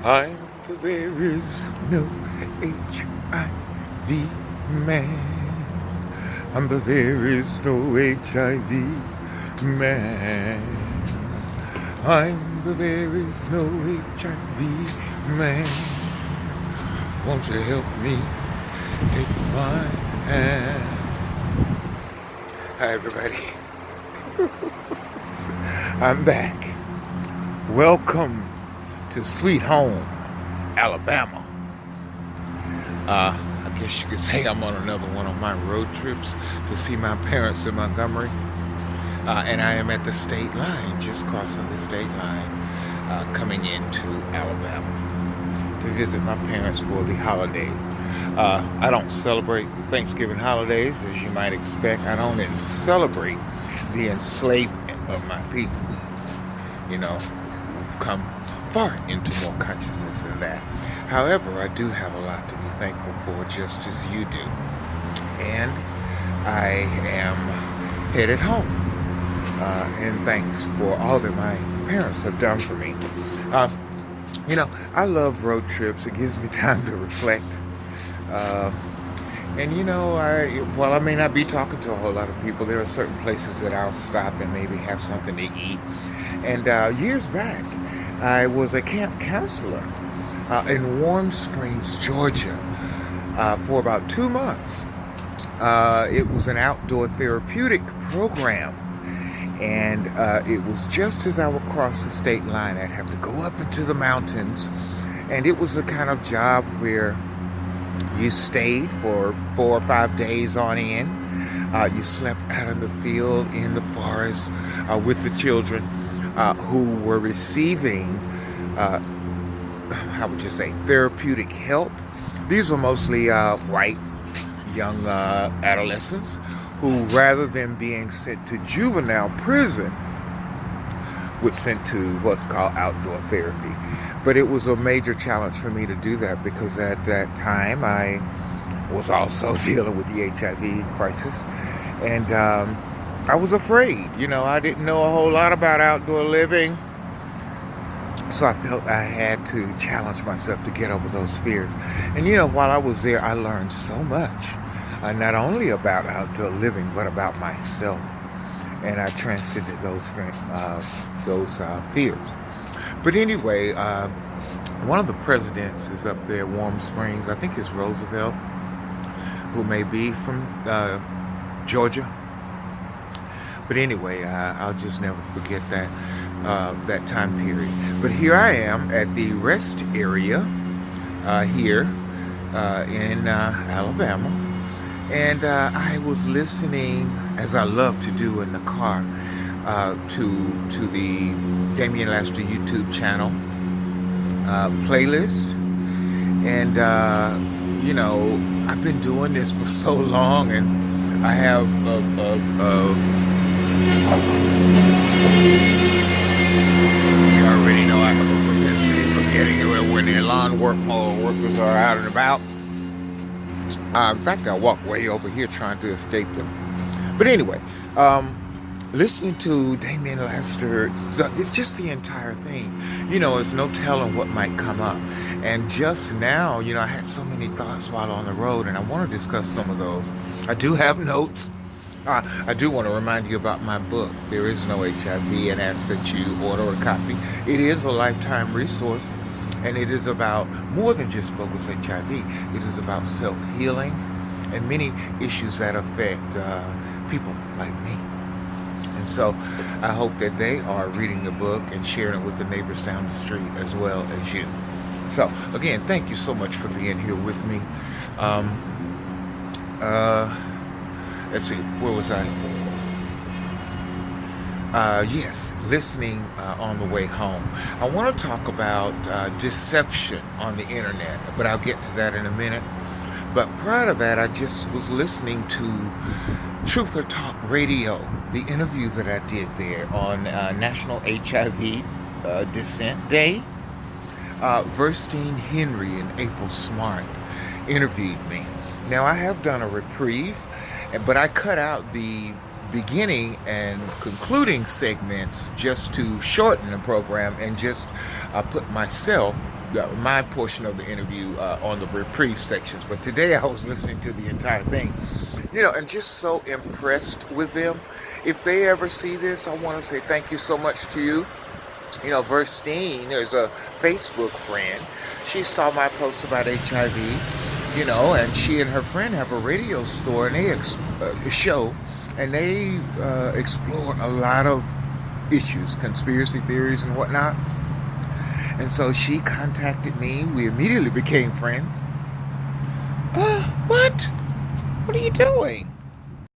I'm there is no HIV man. I'm the there is no HIV man. I'm the there is no HIV man. Won't you help me take my hand? Hi everybody. I'm back. Welcome to Sweet Home, Alabama. I guess you could say I'm on another one of my road trips to see my parents in Montgomery. And I am at the state line, just crossing the state line, coming into Alabama to visit my parents for the holidays. I don't celebrate the Thanksgiving holidays, as you might expect. I don't even celebrate the enslavement of my people. You know, we've come far into more consciousness than that. However, I do have a lot to be thankful for, just as you do. And I am headed home. And thanks for all that my parents have done for me. I love road trips. It gives me time to reflect. While I may not be talking to a whole lot of people, there are certain places that I'll stop and maybe have something to eat. And years back, I was a camp counselor in Warm Springs, Georgia, for about 2 months. It was an outdoor therapeutic program. And it was just as I would cross the state line, I'd have to go up into the mountains. And it was the kind of job where you stayed for 4 or 5 days on end. You slept out in the field, in the forest, with the children who were receiving, therapeutic help. These were mostly white young adolescents who, rather than being sent to juvenile prison, were sent to what's called outdoor therapy. But it was a major challenge for me to do that because at that time I was also dealing with the HIV crisis. And I was afraid. I didn't know a whole lot about outdoor living. So I felt I had to challenge myself to get over those fears. And while I was there, I learned so much. Not only about outdoor living, but about myself. And I transcended those fears. But anyway, one of the presidents is up there, Warm Springs. I think it's Roosevelt, who may be from Georgia. But anyway, I'll just never forget that time period. But here I am at the rest area here in Alabama. And I was listening, as I love to do in the car, to the Damian Laster YouTube channel playlist. And, I've been doing this for so long, and I have you already know I have a propensity for getting it when the lawn workers are out and about. In fact, I walk way over here trying to escape them. But anyway, listening to Damian Laster, just the entire thing, there's no telling what might come up. And just now, I had so many thoughts while on the road, and I want to discuss some of those. I do have notes. I do want to remind you about my book, There Is No HIV, and ask that you order a copy. It is a lifetime resource. And it is about more than just bogus HIV. It is about self-healing and many issues that affect people like me. And so I hope that they are reading the book and sharing it with the neighbors down the street as well as you. So again, thank you so much for being here with me. Let's see, where was I? Yes, listening on the way home. I want to talk about deception on the internet, but I'll get to that in a minute. But prior to that, I just was listening to Truth or Talk Radio, the interview that I did there on National HIV Descent Day. Verstein Henry and April Smart interviewed me. Now, I have done a reprieve, but I cut out the beginning and concluding segments just to shorten the program and just put myself my portion of the interview on the reprieve sections. But today I was listening to the entire thing, and just so impressed with them. If they ever see this, I want to say thank you so much to you. Verstine is a Facebook friend. She saw my post about HIV, and she and her friend have a radio store and they show, and they explore a lot of issues, conspiracy theories and whatnot. And so she contacted me. We immediately became friends. What? What are you doing?